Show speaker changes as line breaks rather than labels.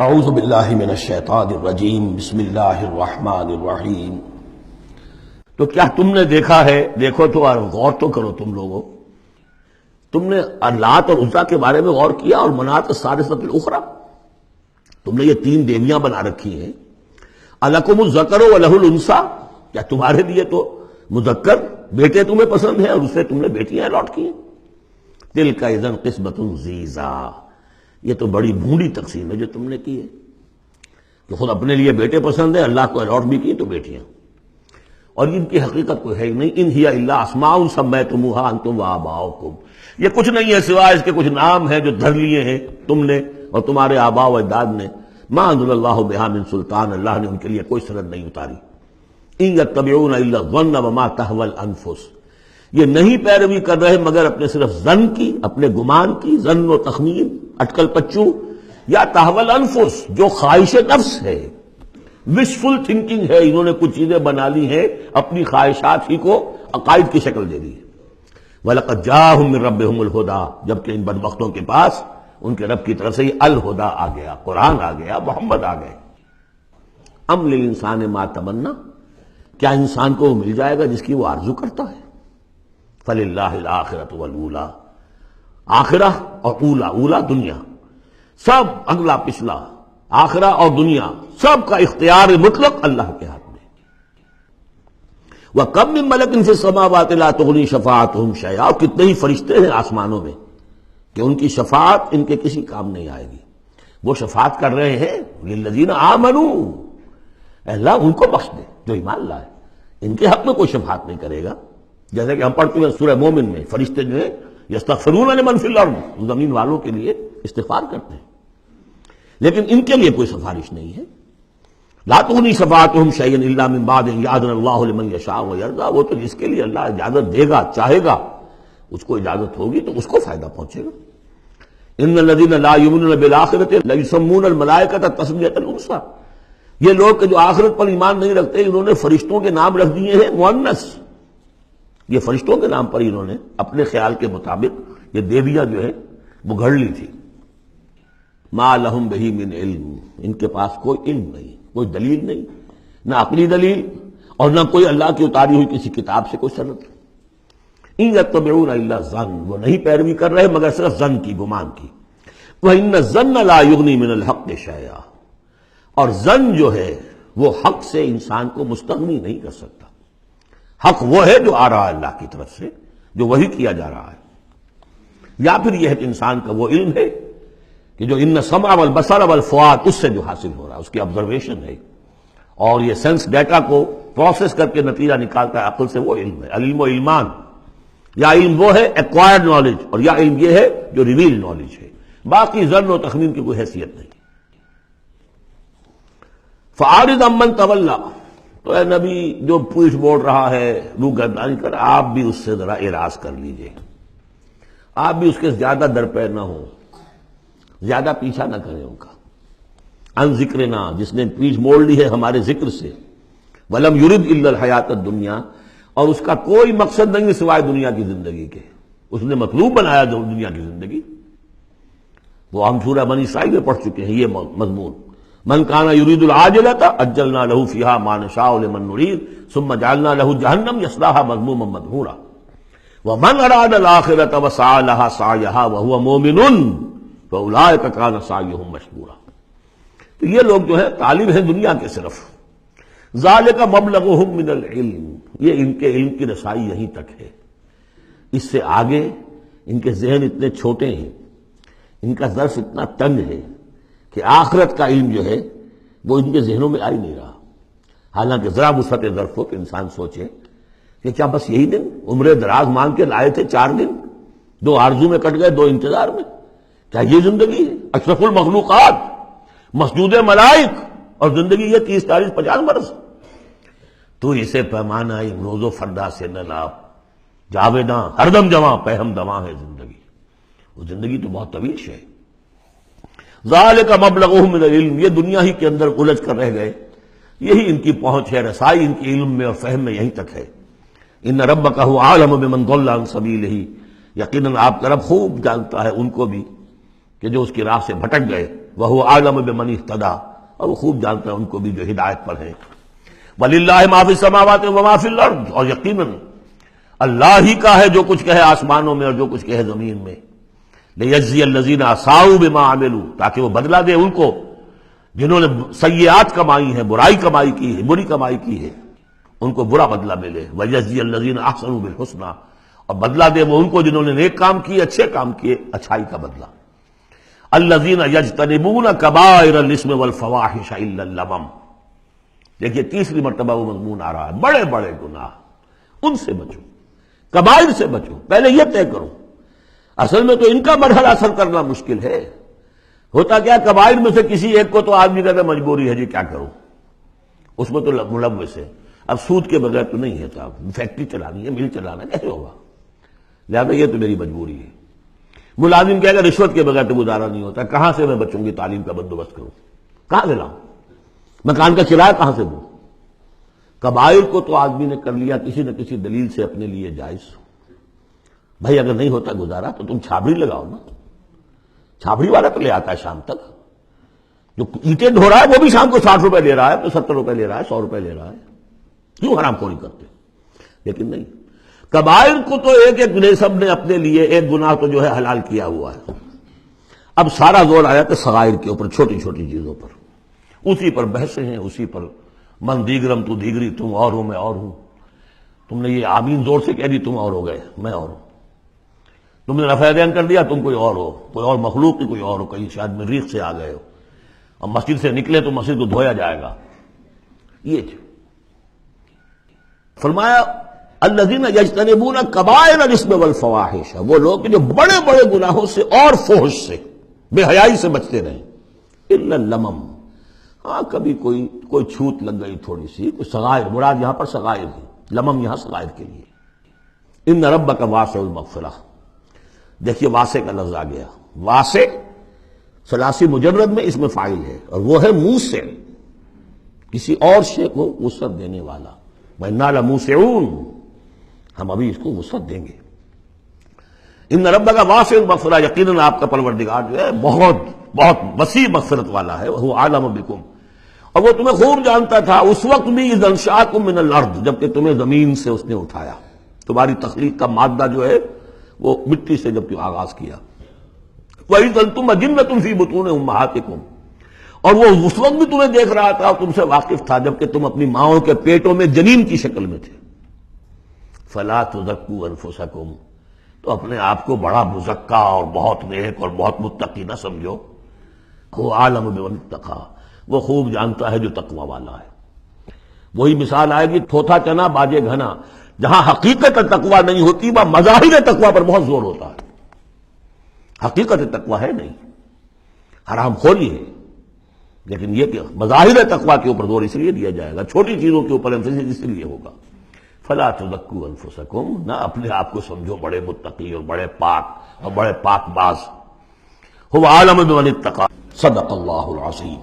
اعوذ باللہ من الشیطان الرجیم بسم اللہ الرحمن الرحیم۔ تو کیا تم نے دیکھا ہے، دیکھو تو اور غور تو کرو تم لوگوں، تم نے لات اور عزیٰ کے بارے میں غور کیا اور منات الثالثۃ الاخری، تم نے یہ تین دیویاں بنا رکھی ہیں۔ الکم الذکر ولہ الانثیٰ، کیا تمہارے لیے تو مذکر بیٹے تمہیں پسند ہیں اور اسے تم نے بیٹیاں الاٹ کی ہیں؟ تلک اذا قسمۃ ضیزیٰ، یہ تو بڑی بھونڈی تقسیم ہے جو تم نے کی ہے کہ خود اپنے لیے بیٹے پسند ہیں، اللہ کو الاٹ بھی کی تو بیٹیاں، اور ان کی حقیقت کوئی ہے ہی نہیں۔ ان ہی الا اسماء سمیتموہا انتم وآباؤکم، یہ کچھ نہیں ہے سوائے اس کے کچھ نام ہیں جو دھر لیے ہیں تم نے اور تمہارے آباء و اجداد نے۔ ما انزل اللہ بہا من سلطان، اللہ نے ان کے لیے کوئی سند نہیں اتاری۔ ان یتبعون الا الظن وما تہوی الانفس، یہ نہیں پیروی کر رہے مگر اپنے صرف ظن کی، اپنے گمان کی، ظن و تخمین، اٹکل پچو، یا تہوی الانفس جو خواہش نفس ہے، وشفل تھنکنگ ہے، انہوں نے کچھ چیزیں بنا لی ہیں اپنی خواہشات ہی کو عقائد کی شکل دے دی ہے۔ وَلَقَدْ جَاءَهُم مِّن رَّبِّهُمُ الْهُدَىٰ، جبکہ ان بدبختوں کے پاس ان کے رب کی طرف سے یہ الہدا آ گیا، قرآن آ گیا، محمد آ گئے۔ ام للانسان ما تمنا، کیا انسان کو وہ مل جائے گا جس کی وہ آرزو کرتا ہے؟ فللہ الآخرۃ والأولیٰ، آخرہ اور اولا، اولا دنیا، سب اگلا پچھلا، آخرہ اور دنیا سب کا اختیار مطلق اللہ کے ہاتھ میں۔ وَكَم مِّن مَلَكٍ فِي السَّمَاوَاتِ لَا تُغْنِي شَفَاعَتُهُمْ شَيْئًا، اور کتنے ہی فرشتے ہیں آسمانوں میں کہ ان کی شفاعت ان کے کسی کام نہیں آئے گی۔ وہ شفاعت کر رہے ہیں للذین آمنوا، اللہ ان کو بخش دے جو ایمان لائے، ان کے حق میں کوئی شفاعت نہیں کرے گا۔ جیسے کہ ہم پڑھتے ہیں سورہ مومن میں، فرشتے جو ہیں یستغفرون لمن فی الارض، زمین والوں کے لیے استغفار کرتے ہیں، لیکن ان کے لیے کوئی سفارش نہیں ہے۔ لا تغنی شفاعتہم شیئا الا من بعد ان یأذن اللہ لمن یشاء ویرضی، وہ تو جس کے لیے اللہ اجازت دے گا، چاہے گا، اس کو اجازت ہوگی تو اس کو فائدہ پہنچے گا۔ ان الذین لا یؤمنون بالآخرۃ لیسمون الملائکۃ تسمیۃ الانثیٰ، یہ لوگ کہ جو آخرت پر ایمان نہیں رکھتے انہوں نے فرشتوں کے نام رکھ دیے ہیں مؤنث، یہ فرشتوں کے نام پر انہوں نے اپنے خیال کے مطابق یہ دیویاں جو ہے وہ گھڑ لی تھی۔ ما لہم بہ من علم، ان کے پاس کوئی علم نہیں، کوئی دلیل نہیں، نہ عقلی دلیل اور نہ کوئی اللہ کی اتاری ہوئی کسی کتاب سے کوئی سند۔ ان یتبعون الا الظن، وہ نہیں پیروی کر رہے مگر صرف ظن کی، گمان کی۔ وان الظن لا یغنی من الحق شیئا، اور ظن جو ہے وہ حق سے انسان کو مستغنی نہیں کر سکتا۔ حق وہ ہے جو آ رہا ہے اللہ کی طرف سے، جو وحی کیا جا رہا ہے، یا پھر یہ ہے کہ انسان کا وہ علم ہے کہ جو ان السمع والبصر والفؤاد، اس سے جو حاصل ہو رہا ہے، اس کی آبزرویشن ہے، اور یہ سینس ڈیٹا کو پروسیس کر کے نتیجہ نکالتا ہے عقل سے، وہ علم ہے۔ علم و علمان، یا علم وہ ہے ایکوائرڈ نالج، اور یا علم یہ ہے جو ریویل نالج ہے، باقی ظن و تخمین کی کوئی حیثیت نہیں۔ فَأَعْرِضْ عَمَّنْ تَوَلَّىٰ، تو اے نبی جو پیٹھ موڑ رہا ہے، روگردانی کر، آپ بھی اس سے ذرا اعراض کر لیجئے، آپ بھی اس کے زیادہ درپے نہ ہوں، زیادہ پیچھا نہ کریں ان کا۔ ان ذکرنا، جس نے پیٹھ موڑ لی ہے ہمارے ذکر سے، وَلَمْ يُرِدْ إِلَّا الْحَيَاةَ الدُّنْيَا، اور اس کا کوئی مقصد نہیں سوائے دنیا کی زندگی کے، اس نے مطلوب بنایا دنیا کی زندگی۔ وہ ہم سورہ بنی اسرائیل میں پڑھ چکے ہیں یہ مضمون۔ من کان یرید العاجلۃ عجلنا له فیہا ما نشاء لمن نرید ثم جعلنا له جہنم یصلاها مذموما مدحورا ومن اراد الآخرۃ وسعى لها سعیها وهو مؤمن فاولئک کان سعیهم مشکورا۔ تو یہ لوگ جو ہے طالب ہیں دنیا کے صرف، ذالک مبلغهم من العلم، یہ ان کے علم کی رسائی یہیں تک ہے، اس سے آگے ان کے ذہن اتنے چھوٹے ہیں، ان کا ظرف اتنا تنگ ہے کہ آخرت کا علم جو ہے وہ ان کے ذہنوں میں آ ہی نہیں رہا۔ حالانکہ ذرا وسعت ظرف ہو کہ انسان سوچے کہ کیا بس یہی دن عمر دراز مانگ کے لائے تھے، 4 دن، 2 آرزو میں کٹ گئے، 2 انتظار میں، کیا یہ زندگی ہے؟ اشرف المخلوقات، مسجود ملائک، اور زندگی یہ 30 40 50 برس۔ تو اسے پیمانہ روز و فردا سے نہ لاپ، جاویداں ہر دم جواں پہم دواں ہے زندگی، وہ زندگی تو بہت طویل شے ہے۔ ذالک مبلغہم من العلم، یہ دنیا ہی کے اندر الجھ کر رہ گئے، یہی ان کی پہنچ ہے، رسائی ان کی علم میں اور فہم میں یہیں تک ہے۔ ان ربک هو اعلم بمن ضل عن سبیلہ، یقیناً آپ کا رب خوب جانتا ہے ان کو بھی کہ جو اس کی راہ سے بھٹک گئے۔ وَهُوَ أَعْلَمُ بِمَنِ اهْتَدَىٰ، اور وہ خوب جانتا ہے ان کو بھی جو ہدایت پر ہیں. وَلِلَّهِ مَا فِي السَّمَاوَاتِ وَمَا فِي الْأَرْضِ، اور یقیناً اللہ ہی کا ہے جو کچھ کہے آسمانوں میں اور جو کچھ کہے زمین میں. لِيَجْزِيَ الَّذِينَ أَسَاءُوا بِمَا عَمِلُوا، تاکہ وہ بدلہ دے ان کو جنہوں نے سیئات کمائی ہیں، برائی کمائی کی ہے، بری کمائی کی ہے، ان کو برا بدلہ ملے. وَيَجْزِيَ الَّذِينَ أَحْسَنُوا بِالْحُسْنَىٰ، اور بدلہ دے وہ ان کو جنہوں نے نیک کام کیے، اچھے کام کیے، اچھائی کا بدلہ. الَّذِينَ يَجْتَنِبُونَ كَبَائِرَ الْإِثْمِ وَالْفَوَاحِشَ إِلَّا اللَّمَمَ. دیکھیے تیسری مرتبہ وہ مضمون آ رہا ہے، بڑے بڑے گناہ ان سے بچو، کبائر سے بچو. پہلے یہ طے کرو. اصل میں تو ان کا مرحلہ اثر کرنا مشکل ہے. ہوتا کیا کبائر میں سے کسی ایک کو تو آدمی کہتا مجبوری ہے جی کیا کروں، اس میں تو ملوث ہے. اب سود کے بغیر تو نہیں ہے صاحب، فیکٹری چلانی ہے، مل چلانا کیسے ہوگا، لہٰذا یہ تو میری مجبوری ہے. ملازم کہے گا رشوت کے بغیر تو گزارا نہیں ہوتا، کہاں سے میں بچوں کی تعلیم کا بندوبست کروں، کہاں سے لاؤں، مکان کا کرایہ کہاں سے دوں. کبائر کو تو آدمی نے کر لیا کسی نہ کسی دلیل سے اپنے لیے جائز. بھائی اگر نہیں ہوتا گزارا تو تم چھابڑی لگاؤ نا، چھابڑی والا تو لے آتا ہے شام تک، جو اینٹیں ڈھو رہا ہے وہ بھی شام کو 60 روپے لے رہا ہے، تو 70 روپے لے رہا ہے، 100 روپے لے رہا ہے. کیوں حرام خوری کرتے؟ لیکن نہیں، کبائر کو تو ایک ایک سب نے اپنے لیے ایک گناہ تو جو ہے حلال کیا ہوا ہے. اب سارا زور آیا کہ صغائر کے اوپر، چھوٹی چھوٹی چیزوں پر، اسی پر بحثیں ہیں، اسی پر من دیگرم تو دیگری، تم اور ہو میں اور ہوں. تم نے یہ آمین زور سے کہہ دی، تم اور ہو گئے میں اور ہوں. تم نے رفع دین کر دیا، تم کوئی اور ہو، کوئی اور مخلوق کی کوئی اور ہو، کہیں شاید مریخ سے آ گئے ہو، اور مسجد سے نکلے تو مسجد کو دھویا جائے گا. یہ فرمایا الذین یجتنبون کبائر الاسم والفواحش، وہ لوگ جو بڑے بڑے گناہوں سے اور فحش سے، بے حیائی سے بچتے رہیں. الا اللمم، ہاں کبھی کوئی چھوت لگ گئی تھوڑی سی، کوئی صغائر، مراد یہاں پر صغائر ہے، لمم یہاں صغائر کے لیے. ان ربک واسع المغفرہ، دیکھیے واسع کا لفظ آ گیا. واسع ثلاثی مجرد میں اس میں فاعل ہے، اور وہ ہے موسع، کسی اور شے کو وسعت دینے والا. وَإِنَّا لَمُوسِعُونَ، ہم ابھی اس کو وسعت دیں گے. ان ربک واسع المغفرہ، یقیناً آپ کا پروردگار جو ہے بہت بہت وسیع مغفرت والا ہے. وَهُوَ أَعْلَمُ بِكُمْ، اور وہ تمہیں خوب جانتا تھا اس وقت بھی اذ انشأکم من الارض، جبکہ تمہیں زمین سے اس نے اٹھایا. تمہاری تخلیق کا مادہ جو ہے وہ مٹی سے جب آغاز کیا. وَإِذْ أَنْتُمْ أَجِنَّةٌ فِي بُطُونِ أُمَّهَاتِكُمْ، اور وہ اس وقت بھی تمہیں دیکھ رہا تھا اور تم سے واقف تھا جبکہ تم اپنی ماؤں کے پیٹوں میں جنین کی شکل میں تھے. فَلَا تُزَكُّوا أَنفُسَكُمْ، تو اپنے آپ کو بڑا مزکا اور بہت نیک اور بہت متقی نہ سمجھو. وہ عالم بمن اتقى، وہ خوب جانتا ہے جو تقوی والا ہے. وہی مثال آئے گی تھوتھا چنا باجے گھنا، جہاں حقیقت تقوی نہیں ہوتی وہاں مظاہر تقوی پر بہت زور ہوتا ہے. حقیقت تقوی ہے نہیں، حرام خوری ہے، لیکن یہ کہ مظاہر تقوی کے اوپر زور اس لیے دیا جائے گا، چھوٹی چیزوں کے اوپر ایمفیسس اس لیے ہوگا. فلا تزکوا انفسکم، نہ اپنے آپ کو سمجھو بڑے متقی اور بڑے پاک اور بڑے پاک باز. هو عالم بمن اتقى. صدق اللہ العظیم.